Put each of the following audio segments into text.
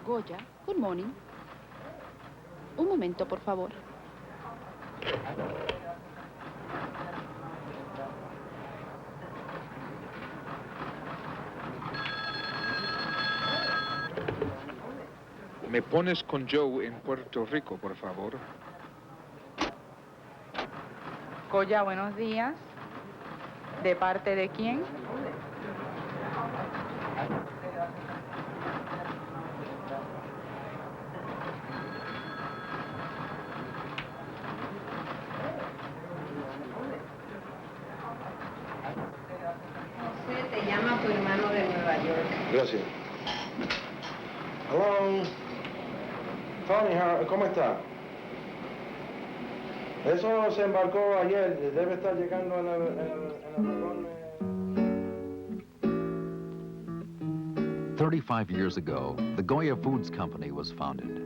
Goya, good morning. Un momento, por favor. Me pones con Joe en Puerto Rico, por favor. Goya, buenos días. ¿De parte de quién? José te llama tu hermano de Nueva York. Gracias. Hello. Tony, ¿cómo está? Eso se embarcó ayer. Debe estar llegando en el vagón. 35 years ago, the Goya Foods Company was founded.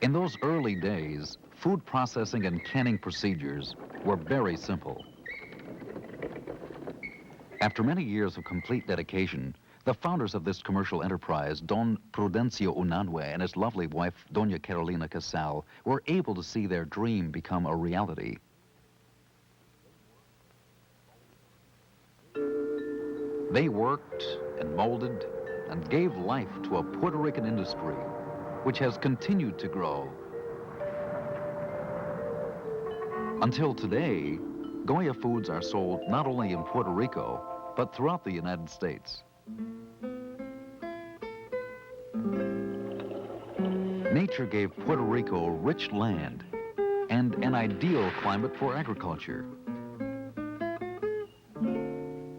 In those early days, food processing and canning procedures were very simple. After many years of complete dedication, the founders of this commercial enterprise, Don Prudencio Unanue and his lovely wife, Doña Carolina Casal, were able to see their dream become a reality. They worked and molded and gave life to a Puerto Rican industry which has continued to grow. Until today, Goya foods are sold not only in Puerto Rico, but throughout the United States. Nature gave Puerto Rico rich land and an ideal climate for agriculture.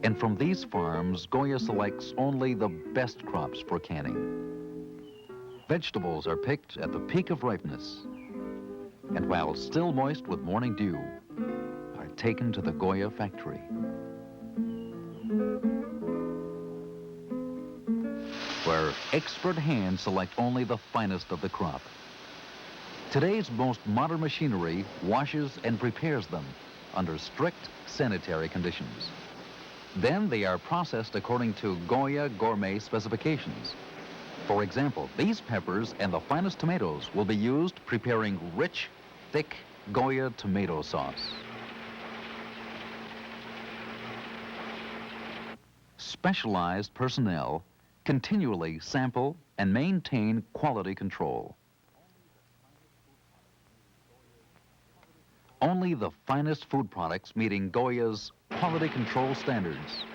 And from these farms, Goya selects only the best crops for canning. Vegetables are picked at the peak of ripeness, and while still moist with morning dew, are taken to the Goya factory. Where expert hands select only the finest of the crop. Today's most modern machinery washes and prepares them under strict sanitary conditions. Then they are processed according to Goya gourmet specifications. For example, these peppers and the finest tomatoes will be used preparing rich, thick Goya tomato sauce. Specialized personnel continually sample and maintain quality control. Only the finest food products meeting Goya's quality control standards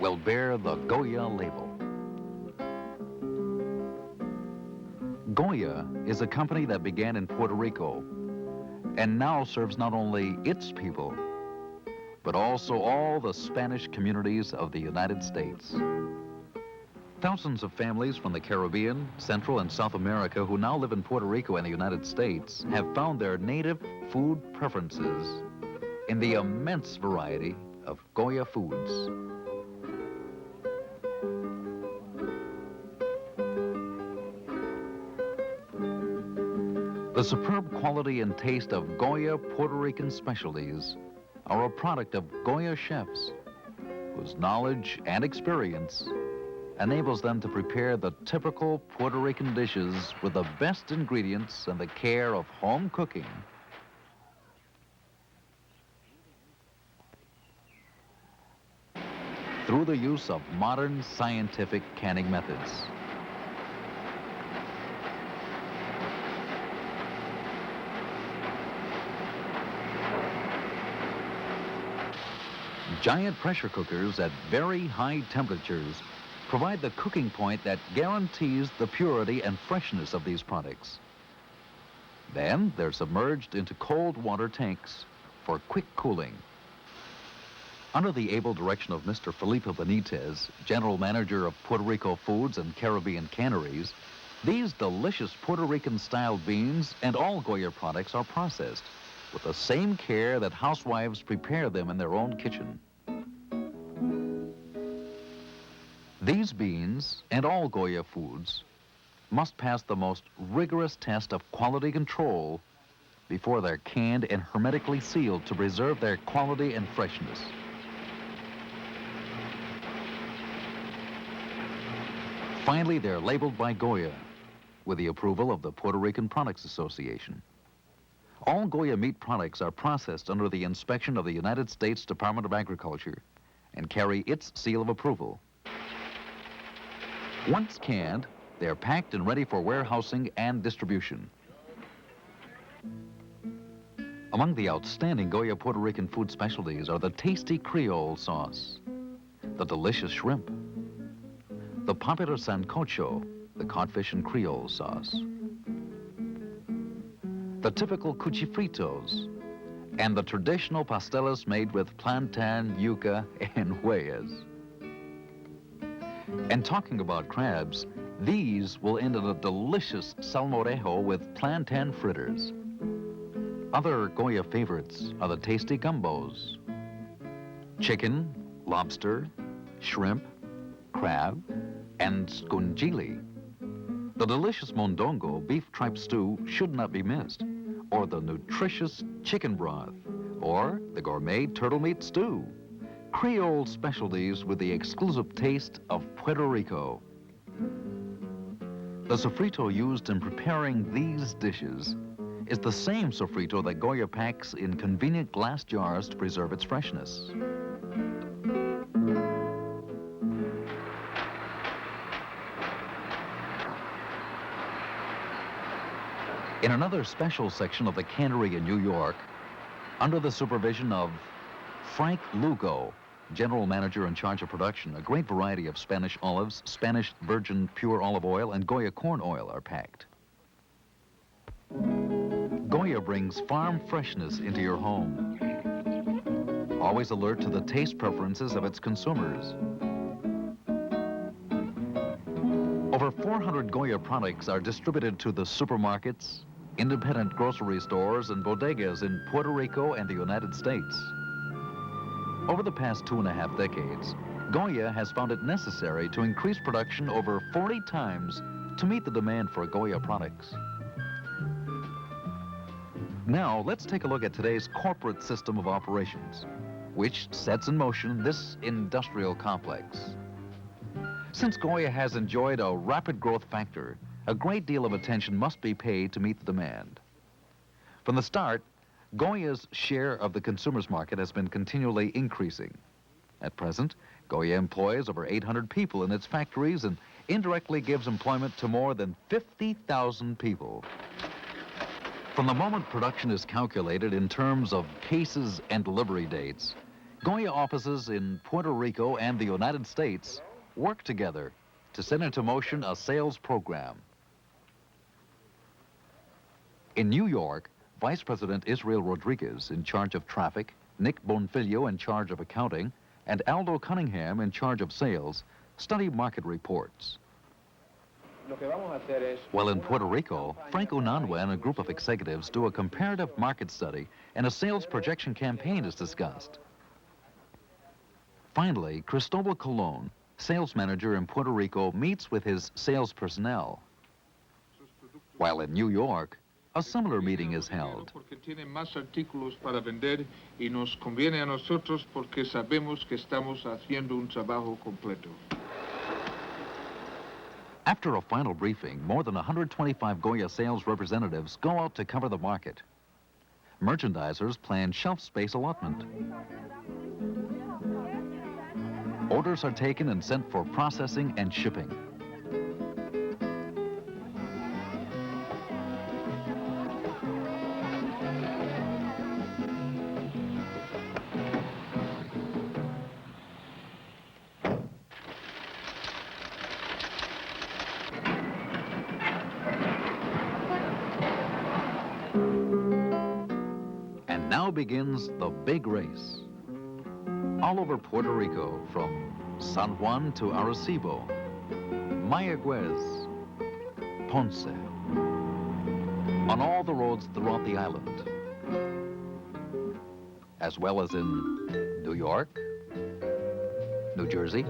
will bear the Goya label. Goya is a company that began in Puerto Rico and now serves not only its people, but also all the Spanish communities of the United States. Thousands of families from the Caribbean, Central, and South America who now live in Puerto Rico and the United States have found their native food preferences in the immense variety of Goya foods. The superb quality and taste of Goya Puerto Rican specialties are a product of Goya chefs whose knowledge and experience enables them to prepare the typical Puerto Rican dishes with the best ingredients and the care of home cooking. Through the use of modern scientific canning methods. Giant pressure cookers at very high temperatures provide the cooking point that guarantees the purity and freshness of these products. Then they're submerged into cold water tanks for quick cooling. Under the able direction of Mr. Felipe Benitez, General Manager of Puerto Rico Foods and Caribbean Canneries, these delicious Puerto Rican-style beans and all Goya products are processed with the same care that housewives prepare them in their own kitchen. These beans and all Goya foods must pass the most rigorous test of quality control before they're canned and hermetically sealed to preserve their quality and freshness. Finally, they're labeled by Goya with the approval of the Puerto Rican Products Association. All Goya meat products are processed under the inspection of the United States Department of Agriculture and carry its seal of approval. Once canned, they're packed and ready for warehousing and distribution. Among the outstanding Goya Puerto Rican food specialties are the tasty Creole sauce, the delicious shrimp, the popular sancocho, the codfish and Creole sauce, the typical cuchifritos, and the traditional pasteles made with plantain, yuca, and huellas. And talking about crabs, these will end in a delicious salmorejo with plantain fritters. Other Goya favorites are the tasty gumbos, chicken, lobster, shrimp, crab, and scungili. The delicious mondongo beef tripe stew should not be missed, or the nutritious chicken broth, or the gourmet turtle meat stew. Creole specialties with the exclusive taste of Puerto Rico. The sofrito used in preparing these dishes is the same sofrito that Goya packs in convenient glass jars to preserve its freshness. In another special section of the cannery in New York, under the supervision of Frank Lugo, general manager in charge of production, a great variety of Spanish olives, Spanish virgin pure olive oil, and Goya corn oil are packed. Goya brings farm freshness into your home, always alert to the taste preferences of its consumers. Over 400 Goya products are distributed to the supermarkets, independent grocery stores, and bodegas in Puerto Rico and the United States. Over the past 2.5 decades, Goya has found it necessary to increase production over 40 times to meet the demand for Goya products. Now, let's take a look at today's corporate system of operations, which sets in motion this industrial complex. Since Goya has enjoyed a rapid growth factor, a great deal of attention must be paid to meet the demand. From the start, Goya's share of the consumer's market has been continually increasing. At present, Goya employs over 800 people in its factories and indirectly gives employment to more than 50,000 people. From the moment production is calculated in terms of cases and delivery dates, Goya offices in Puerto Rico and the United States work together to set into motion a sales program. In New York, Vice President Israel Rodriguez, in charge of traffic, Nick Bonfilio, in charge of accounting, and Aldo Cunningham, in charge of sales, study market reports. While in Puerto Rico, Frank Unanue and a group of executives do a comparative market study, and a sales projection campaign is discussed. Finally, Cristobal Colon, sales manager in Puerto Rico, meets with his sales personnel. While in New York, a similar meeting is held. Porque tiene más artículos para vender y nos conviene a nosotros porque sabemos que estamos haciendo un trabajo completo. After a final briefing, more than 125 Goya sales representatives go out to cover the market. Merchandisers plan shelf space allotment. Orders are taken and sent for processing and shipping. And now begins the big race. All over Puerto Rico, from San Juan to Arecibo, Mayagüez, Ponce, on all the roads throughout the island, as well as in New York, New Jersey,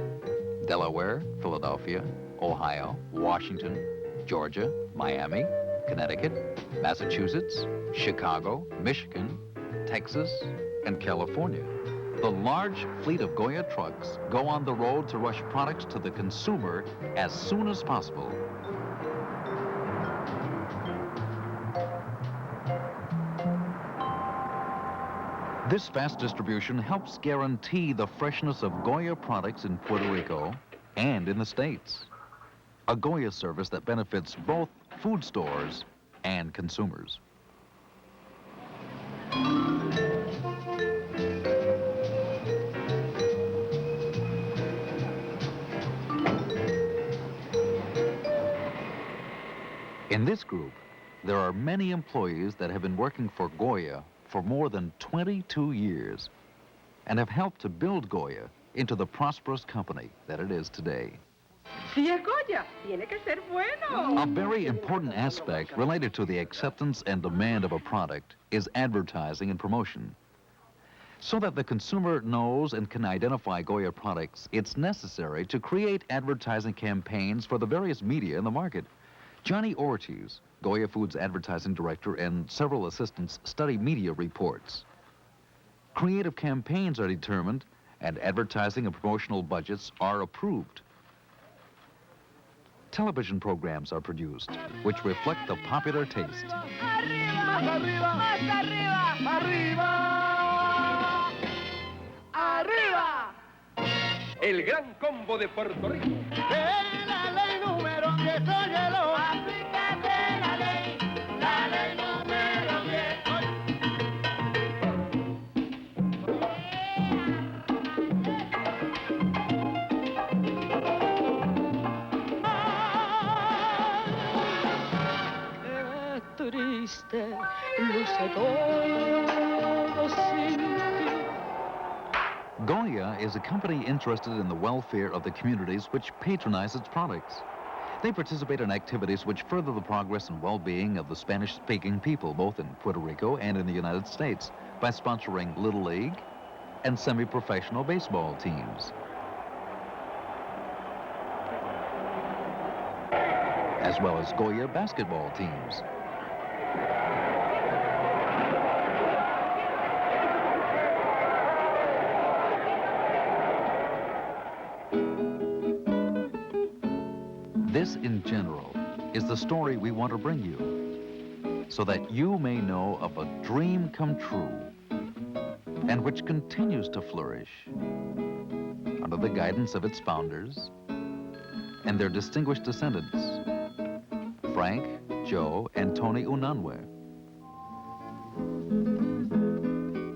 Delaware, Philadelphia, Ohio, Washington, Georgia, Miami, Connecticut, Massachusetts, Chicago, Michigan, Texas, and California. The large fleet of Goya trucks go on the road to rush products to the consumer as soon as possible. This fast distribution helps guarantee the freshness of Goya products in Puerto Rico and in the States. A Goya service that benefits both food stores and consumers. In this group, there are many employees that have been working for Goya for more than 22 years and have helped to build Goya into the prosperous company that it is today. Si es Goya, tiene que ser bueno. A very important aspect related to the acceptance and demand of a product is advertising and promotion. So that the consumer knows and can identify Goya products, it's necessary to create advertising campaigns for the various media in the market. Johnny Ortiz, Goya Foods advertising director, and several assistants study media reports. Creative campaigns are determined, and advertising and promotional budgets are approved. Television programs are produced, which reflect the popular taste. El gran combo de Puerto Rico. Triste, luce todo sin ti. Goya is a company interested in the welfare of the communities which patronize its products. They participate in activities which further the progress and well-being of the Spanish-speaking people, both in Puerto Rico and in the United States, by sponsoring Little League and semi-professional baseball teams, as well as Goya basketball teams. This, in general, is the story we want to bring you, so that you may know of a dream come true, and which continues to flourish under the guidance of its founders and their distinguished descendants, Frank, Joe, and Tony Unanue.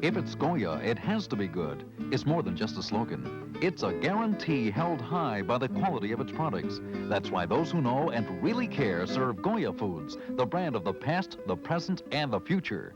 If it's Goya, it has to be good. It's more than just a slogan. It's a guarantee held high by the quality of its products. That's why those who know and really care serve Goya Foods, the brand of the past, the present, and the future.